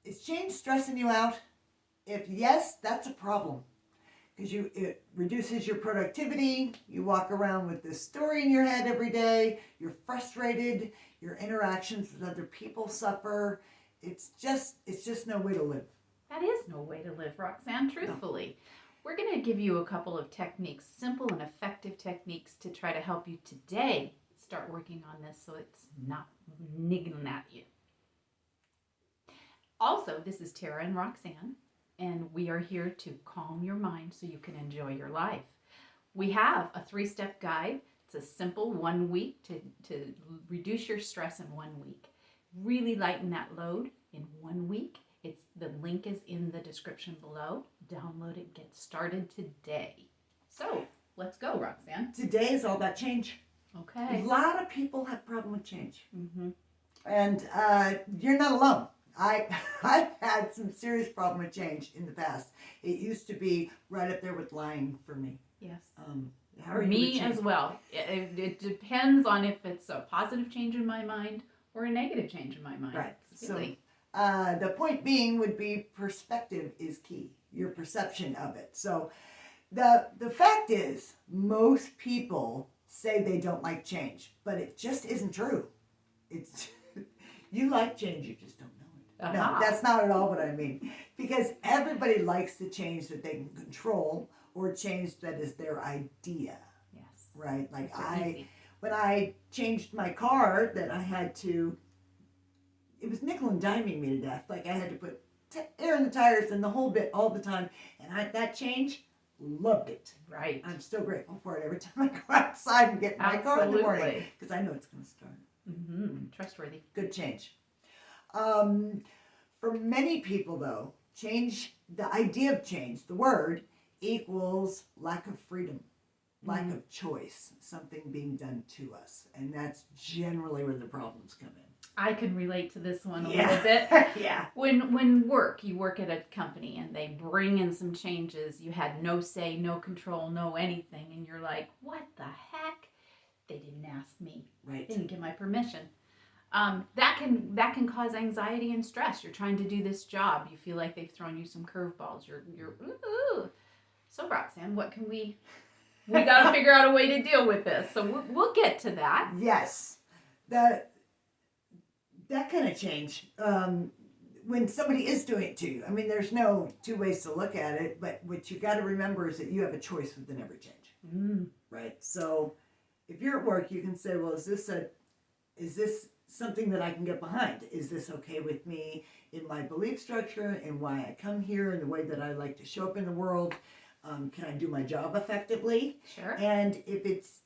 is change stressing you out? If yes, that's a problem. Because it reduces your productivity. You walk around with this story in your head every day. You're frustrated. Your interactions with other people suffer. It's just no way to live. That is no way to live, Roxanne, truthfully. No. We're going to give you a couple of techniques, simple and effective techniques to try to help you today start working on this so it's not niggling at you. Also, this is Tara and Roxanne, and we are here to calm your mind so you can enjoy your life. We have a 3-step guide. It's a simple 1 week to reduce your stress in 1 week. Really lighten that load in 1 week. The link is in the description below. Download it, get started today. So, let's go, Roxanne. Today is all about change. Okay. A lot of people have problem with change. Mm-hmm. And you're not alone. I've had some serious problem with change in the past. It used to be right up there with lying for me. Yes. How are me you as well. It depends on if it's a positive change in my mind or a negative change in my mind. Right. Really. So the point being would be perspective is key. Your perception of it. So the fact is, most people say they don't like change, but it just isn't true. It's you like change, you just don't know it. Uh-huh. No, that's not at all what I mean. Because everybody likes the change that they can control or change that is their idea. Yes. Right? Like easy. when I changed my car, that I had to, it was nickel and diming me to death. Like I had to put air in the tires and the whole bit all the time. And that change, loved it. Right. I'm still grateful for it every time I go outside and get my car in the morning. Because I know it's going to start. Mm-hmm. Trustworthy. Good change. For many people, though, change, the idea of change, the word, equals lack of freedom, lack of choice, something being done to us. And that's generally where the problems come in. I can relate to this one a little bit. Yeah. When you work at a company and they bring in some changes, you had no say, no control, no anything, and you're like, what the heck? They didn't ask me. Right. They didn't get my permission. That can cause anxiety and stress. You're trying to do this job. You feel like they've thrown you some curveballs. You're ooh. So Roxanne, what can we got to figure out a way to deal with this. So we'll get to that. Yes. That kind of change, when somebody is doing it to you, I mean, there's no two ways to look at it, but what you got to remember is that you have a choice within every change. Right? So if you're at work, you can say, well, is this something that I can get behind? Is this okay with me in my belief structure and why I come here and the way that I like to show up in the world? Can I do my job effectively? Sure. And if it's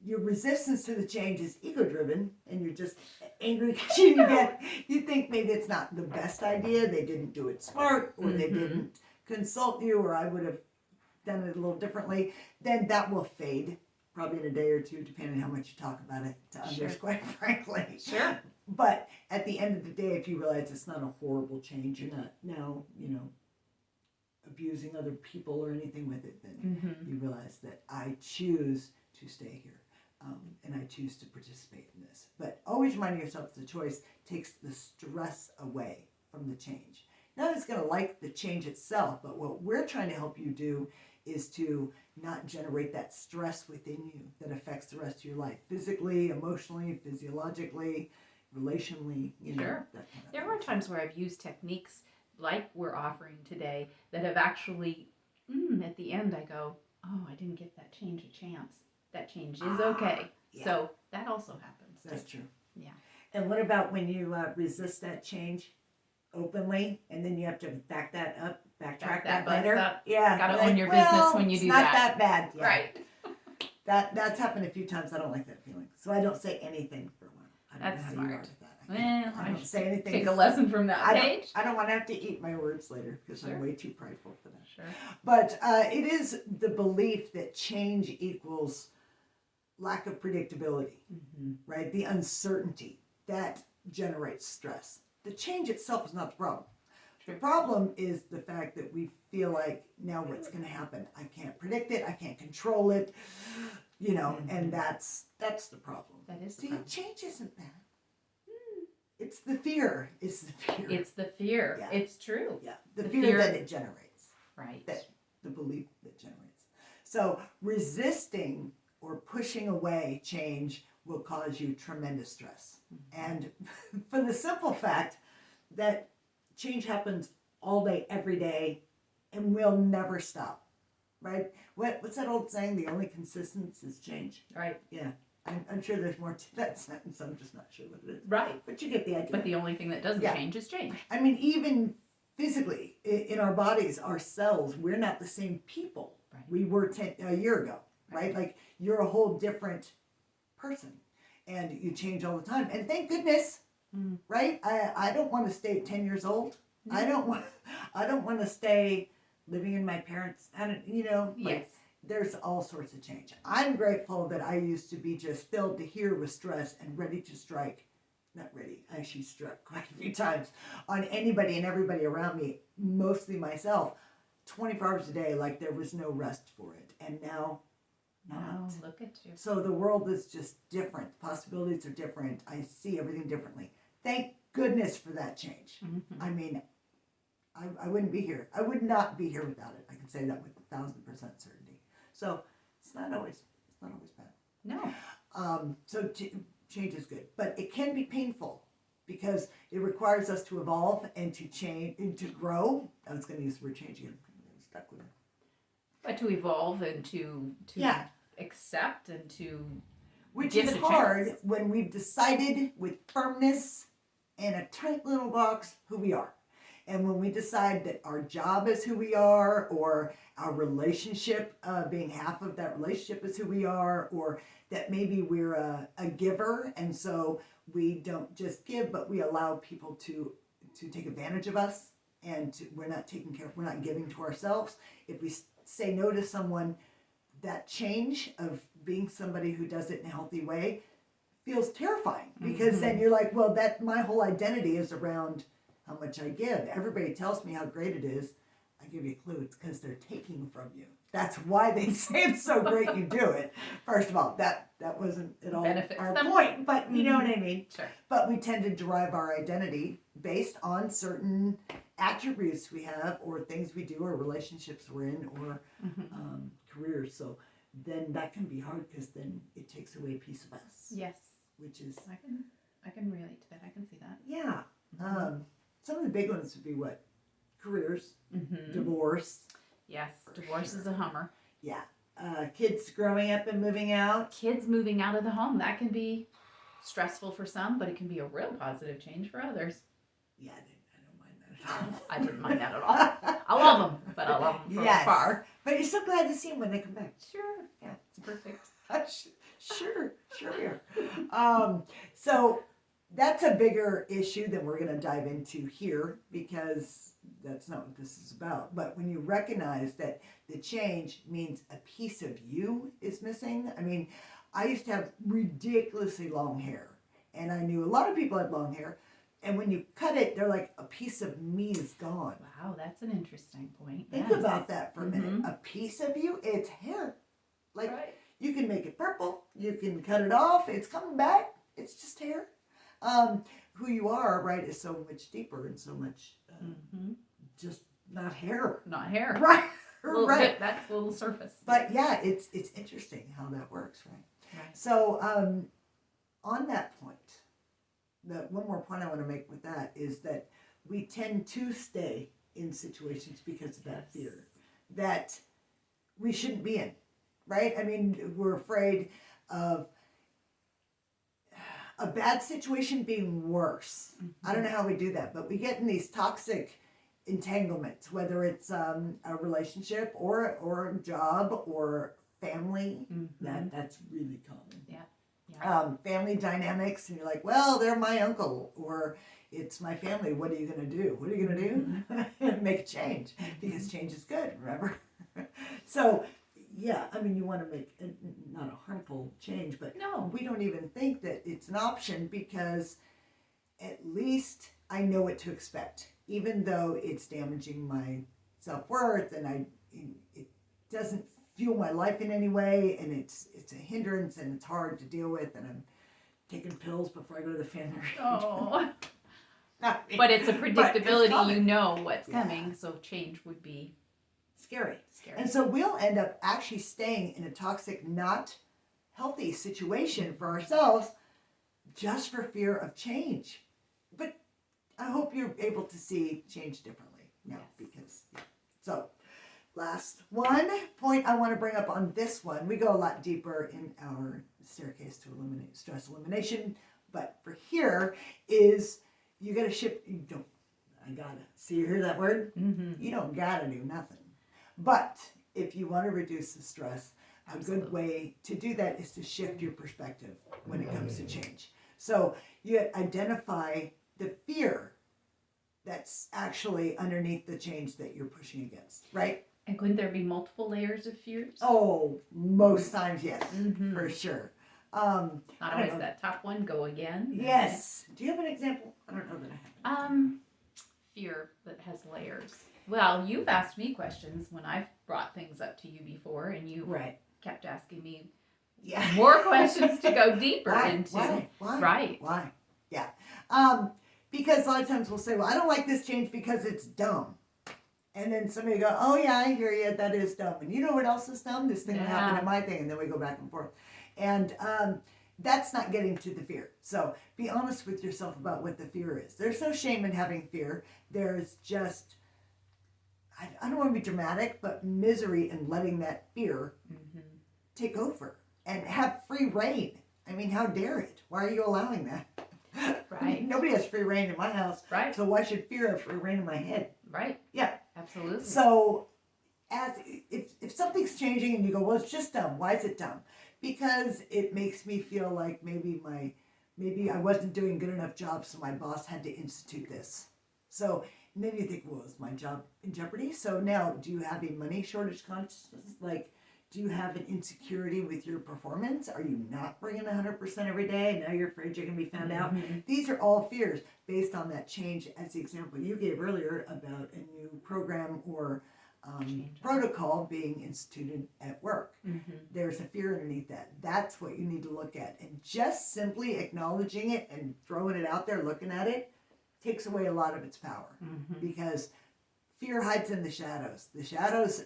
your resistance to the change is ego-driven and you're just angry because you think maybe it's not the best idea, they didn't do it smart, or they didn't consult you, or I would have done it a little differently, then that will fade probably in a day or two, depending on how much you talk about it to others, quite frankly. Sure. But at the end of the day, if you realize it's not a horrible change, you're not now, abusing other people or anything with it, then you realize that I choose to stay here. And I choose to participate in this. But always reminding yourself that the choice takes the stress away from the change. Not that it's going to like the change itself, but what we're trying to help you do is to not generate that stress within you that affects the rest of your life. Physically, emotionally, physiologically, relationally, Sure. That kind of there are times where I've used techniques like we're offering today that have actually, at the end I go, oh, I didn't give that change a chance. That change is okay. Yeah. So that also happens. That's true. Yeah. And what about when you resist that change openly, and then you have to backtrack that later? Up. Yeah. Got to own your business when you do that. It's that. not that bad. Yeah. Right. That's happened a few times. I don't like that feeling, so I don't say anything for a while. I don't That's know how smart. you are with that. I don't say anything. Take a lesson from that page. I don't want to have to eat my words later because Sure. I'm way too prideful for that. Sure. But it is the belief that change equals lack of predictability, right? The uncertainty that generates stress. The change itself is not the problem. True. The problem is the fact that we feel like now what's going to happen. I can't predict it. I can't control it, and that's the problem. That is the See, problem. change isn't bad. it's the fear. It's the fear. It's the fear. Yeah. It's true. Yeah, the The fear fear- that it generates, Right. that the belief that generates. So resisting or pushing away change will cause you tremendous stress. And for the simple fact that change happens all day, every day, and will never stop, right? What's that old saying? The only consistency is change. Right. Yeah, I'm sure there's more to that sentence. I'm just not sure what it is. Right. But you get the idea. But the only thing that doesn't Yeah. change is change. I mean, even physically, in our bodies, our cells, we're not the same people Right. we were a year ago, right? Like, you're a whole different person, and you change all the time. And thank goodness, Mm. right? I don't want to stay at 10 years old. No. I don't want to stay living in my parents', like, Yes. there's all sorts of change. I'm grateful that I used to be just filled to here with stress and ready to strike. Not ready, I actually struck quite a few times on anybody and everybody around me, mostly myself, 24 hours a day, like there was no rest for it. And now, Oh, not. look at you. So the world is just different. Possibilities are different. I see everything differently. Thank goodness for that change. Mhm. I mean, I wouldn't be here. I would not be here without it. I can say that with 1,000% certainty. So it's not always bad. No. So change is good, but it can be painful because it requires us to evolve and to change and to grow. I was going to use the word change again. I'm stuck with it. But to evolve and to Yeah. accept and to Which give is it a hard chance. when we've decided with firmness in a tight little box who we are. And when we decide that our job is who we are, or our relationship, being half of that relationship is who we are, or that maybe we're a giver, and so we don't just give, but we allow people to take advantage of us, and we're not giving to ourselves. If we say no to someone, that change of being somebody who does it in a healthy way feels terrifying, because then you're like, well, that my whole identity is around how much I give. Everybody tells me how great it is. I give you a clue. It's because they're taking from you. That's why they say it's so great you do it. First of all, that wasn't at all Benefits our them. point, but you know what I mean. Sure. But we tend to derive our identity based on certain attributes we have, or things we do, or relationships we're in, or careers. So then that can be hard, because then it takes away a piece of us, Yes. which is I can relate to that. I can see that. yeah. Some of the big ones would be what? Careers, Mm-hmm. divorce, Yes. For Divorce is sure. a Hummer. yeah. Kids growing up and moving out. Kids moving out of the home, that can be stressful for some, but it can be a real positive change for others. Yeah, I don't mind that at all. I didn't mind that at all. I love them, but I love them from Yes. afar. But you're so glad to see them when they come back. Sure. Yeah. It's perfect. Sure we are. So that's a bigger issue than we're going to dive into here, because that's not what this is about. But when you recognize that the change means a piece of you is missing. I mean, I used to have ridiculously long hair, and I knew a lot of people had long hair. And when you cut it, they're like, a piece of me is gone. Wow, that's an interesting point. Think Yes. about that for a minute. A piece of you, it's hair. Like, Right. you can make it purple. You can cut it off. It's coming back. It's just hair. Who you are, right, is so much deeper and so much just not hair. Not hair. Right. A little Right. bit, that's a little surface. But yeah, it's interesting how that works, right? Right. So on that point, the one more point I want to make with that is that we tend to stay in situations because of that fear that we shouldn't be in, right? I mean, we're afraid of a bad situation being worse. I don't know how we do that, but we get in these toxic entanglements, whether it's a relationship or a job or family. That's really common. Yeah. Family dynamics, and you're like, well, they're my uncle, or it's my family. What are you going to do? What are you going to do? Make a change, because change is good, remember? So, yeah, I mean, you want to make not a harmful change, but No. we don't even think that it's an option, because at least I know what to expect, even though it's damaging my self-worth, and it doesn't fuel my life in any way, and it's a hindrance, and it's hard to deal with, and I'm taking pills before I go to the family reunion. Oh. But it's a But it's predictability. coming. You know what's Yeah. coming, so change would be Scary. scary. And so we'll end up actually staying in a toxic, not healthy situation for ourselves just for fear of change. But I hope you're able to see change differently now because, yeah. So, last one point I want to bring up on this one. We go a lot deeper in our staircase to eliminate stress elimination, but for here is you got to shift. You don't. I gotta. See, you hear that word? Mm-hmm. You don't gotta do nothing. But if you want to reduce the stress, a good way to do that is to shift your perspective when it comes to change. So you identify the fear that's actually underneath the change that you're pushing against, right? And couldn't there be multiple layers of fears? Oh, most times, yes, Mm-hmm. for sure. Not I don't always know. that top one, go again. Yes. Do you have an example? I don't know that I have. Fear that has layers. Well, you've asked me questions when I've brought things up to you before, and you Right. kept asking me Yeah. more questions to go deeper Why? into. Why? Right. Why? Yeah. Because a lot of times we'll say, well, I don't like this change because it's dumb. And then somebody go, oh yeah, I hear you, that is dumb. And you know what else is dumb? This thing that happened in my thing. And then we go back and forth. And that's not getting to the fear. So be honest with yourself about what the fear is. There's no shame in having fear. There's just, I don't want to be dramatic, but misery in letting that fear take over and have free reign. I mean, how dare it? Why are you allowing that? Right. Nobody has free reign in my house. Right. So why should fear have free reign in my head? Right. Yeah. Absolutely. So if something's changing and you go, well, it's just dumb. Why is it dumb? Because it makes me feel like maybe I wasn't doing good enough job, so my boss had to institute this. So and then you think, well, is my job in jeopardy? So now, do you have a money shortage consciousness? Like, do you have an insecurity with your performance? Are you not bringing 100% every day? Now you're afraid you're going to be found out. These are all fears based on that change, as the example you gave earlier about a new program or protocol being instituted at work. There's a fear underneath that. That's what you need to look at. And just simply acknowledging it and throwing it out there, looking at it, takes away a lot of its power. Because fear hides in the shadows. The shadows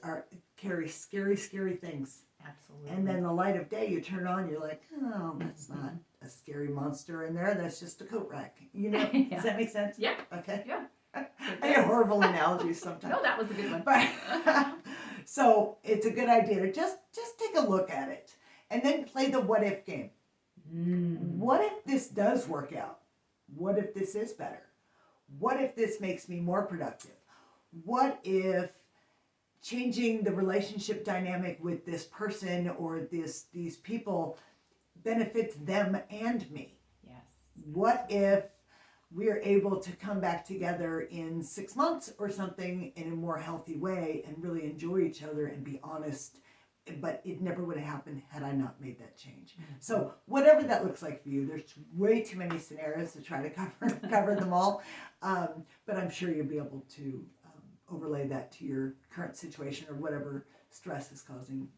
carry scary, scary things. Absolutely. And then the light of day, you turn on, you're like, oh, that's not a scary monster in there. That's just a coat rack. You know? Yeah. Does that make sense? Yeah. Okay. Yeah. I get horrible analogies sometimes. No, that was a good one. But so it's a good idea to just take a look at it and then play the what if game. What if this does work out? What if this is better? What if this makes me more productive? What if changing the relationship dynamic with this person or these people benefits them and me? Yes. What if we're able to come back together in 6 months or something in a more healthy way and really enjoy each other and be honest? But it never would have happened had I not made that change. So whatever that looks like for you, there's way too many scenarios to try to cover them all. But I'm sure you'll be able to overlay that to your current situation or whatever stress is causing,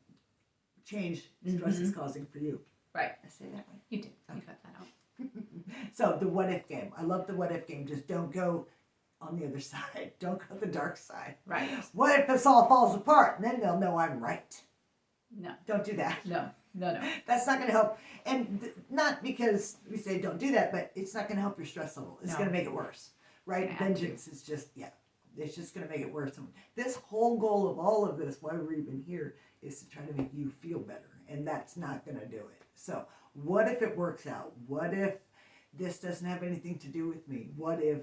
stress is causing for you. Right. I say that right? You did. You got that out. So the what if game. I love the what if game. Just don't go on the other side. Don't go the dark side. Right. What if this all falls apart? And then they'll know I'm right. No. Don't do that. No. That's not going to help. And not because we say don't do that, but it's not going to help your stress level. It's going to make it worse. Right? Yeah. Vengeance is just, it's just going to make it worse. And this whole goal of all of this, why we're even here, is to try to make you feel better. And that's not going to do it. So what if it works out? What if this doesn't have anything to do with me? What if,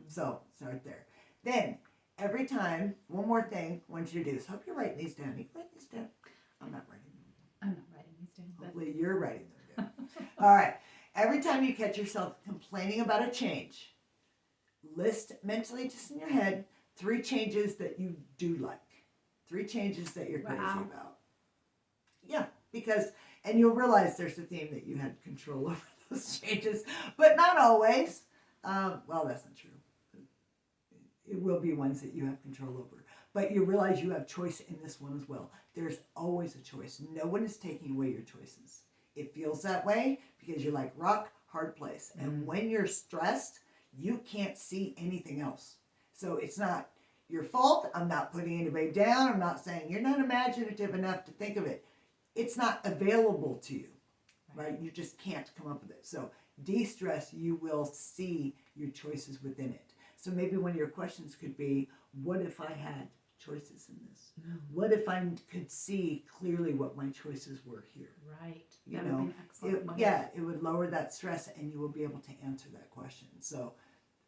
so start there. Then every time, one more thing I want you to do is, hope you're writing these down. You write these down? I'm not writing them. I'm not writing these down. But Hopefully you're writing them down. All right. Every time you catch yourself complaining about a change, list mentally, just in your head, 3 changes that you do like. 3 changes that you're crazy about. Yeah, and you'll realize there's a theme that you had control over those changes, but not always. Well, that's not true. It will be ones that you have control over. But you realize you have choice in this one as well. There's always a choice. No one is taking away your choices. It feels that way because you're like rock, hard place. And when you're stressed, you can't see anything else. So it's not your fault. I'm not putting anybody down. I'm not saying you're not imaginative enough to think of it. It's not available to you, right? You just can't come up with it. So de-stress, you will see your choices within it. So maybe one of your questions could be, what if I had choices in this? What if I could see clearly what my choices were here? Right. You That know, would be an excellent one. it would lower that stress and you will be able to answer that question. So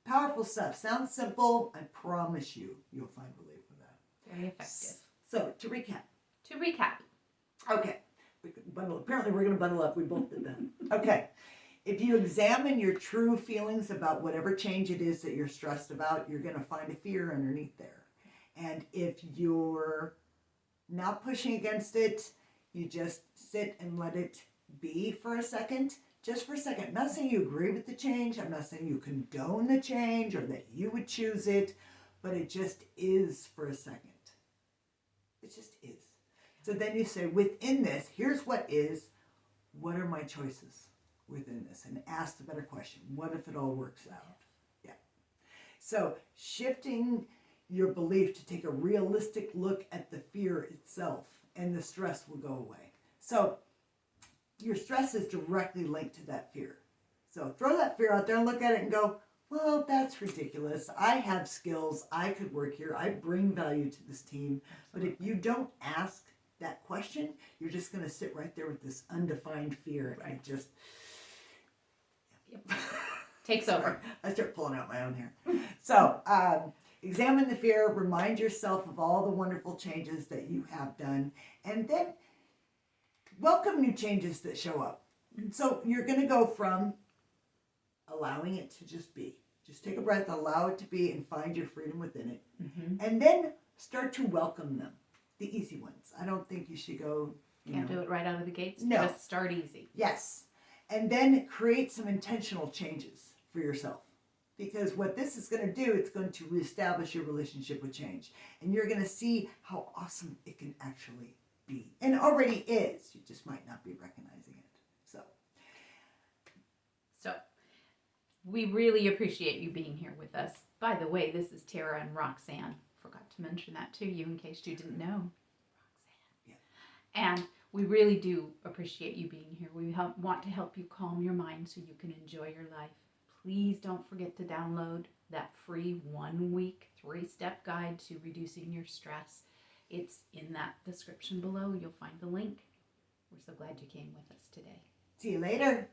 powerful stuff. Sounds simple. I promise you'll find relief with that. Very effective. So to recap. To recap, Okay. Apparently we're going to bundle up. We both did that. Okay. If you examine your true feelings about whatever change it is that you're stressed about, you're going to find a fear underneath there. And if you're not pushing against it, you just sit and let it be for a second. Just for a second. I'm not saying you agree with the change. I'm not saying you condone the change or that you would choose it, but it just is for a second. It just is. So then you say, within this, here's what is, what are my choices within this? And ask the better question. What if it all works out? Yeah. So shifting your belief to take a realistic look at the fear itself, and the stress will go away. So your stress is directly linked to that fear. So throw that fear out there and look at it and go, well, that's ridiculous. I have skills. I could work here. I bring value to this team. But if you don't ask that question, you're just going to sit right there with this undefined fear. Right. And it just takes over. I start pulling out my own hair. So examine the fear. Remind yourself of all the wonderful changes that you have done. And then welcome new changes that show up. So you're going to go from allowing it to just be. Just take a breath, allow it to be, and find your freedom within it. Mm-hmm. And then start to welcome them, the easy ones. I don't think you should go, Can't do it right out of the gates. No. Just start easy. Yes. And then create some intentional changes for yourself. Because what this is going to do, it's going to reestablish your relationship with change. And you're going to see how awesome it can actually be. And already is. You just might not be recognizing it. So, we really appreciate you being here with us. By the way, this is Tara and Roxanne. Forgot to mention that to you in case you didn't know. Roxanne. Yeah. And we really do appreciate you being here. We want to help you calm your mind so you can enjoy your life. Please don't forget to download that free 1-week 3-step guide to reducing your stress. It's in that description below. You'll find the link. We're so glad you came with us today. See you later.